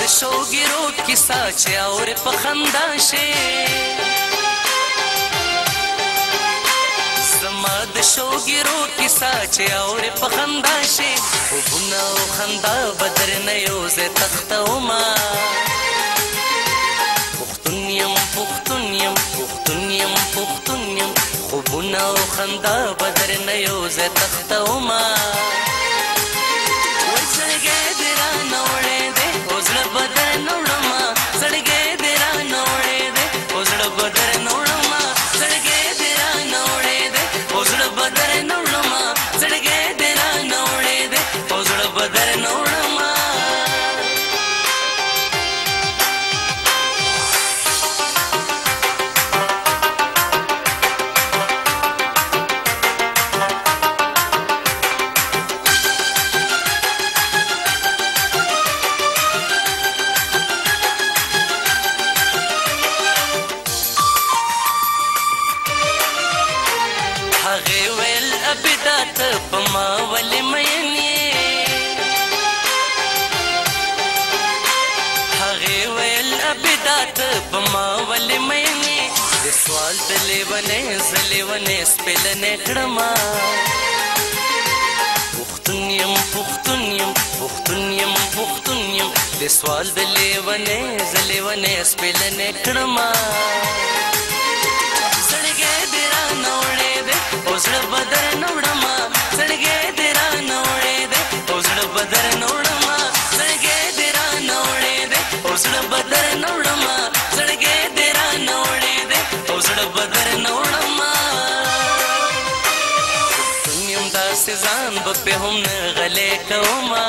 د شوګیرو کیسه چې اورې په خندا شي زما د شوګیرو کیسه چې اورې په خندا شي خوبونه او خندا به درنه یو ځای تختومه پښتون یم پښتون یم پښتون یم پښتون یم خوبونه او خندا به درنه یو ځای تختومه وای زړګی دې رانه وړی دی او زړه به درنه وړمه زړګی دې رانه وړی دی او زړه به درنه وړمه زړګی دې رانه وړی دی او زړه به درنه وړمه زړګی دې رانه وړی دی او زړه به درنه وړمه هغې ویل ابدا ته په ما ولې مین یې هغې ویل ابدا ته په ما ولې مین یې د سوال د لیونې زه لیونې سپېلنې کړمه پښتون یم پښتون یم پښتون یم پښتون یم د سوال د لیونې زه لیونې سپېلنې کړمه زړګی دې رانه وړی دی او زړه به درنه وړمه زړګی دې رانه وړی دی او زړه به درنه وړمه زړګی دې رانه وړی دی او زړه به درنه وړمه زړګی دې رانه وړی دی او زړه به درنه وړمه پښتون یم داسې ځان به پې هم نه غلی کومه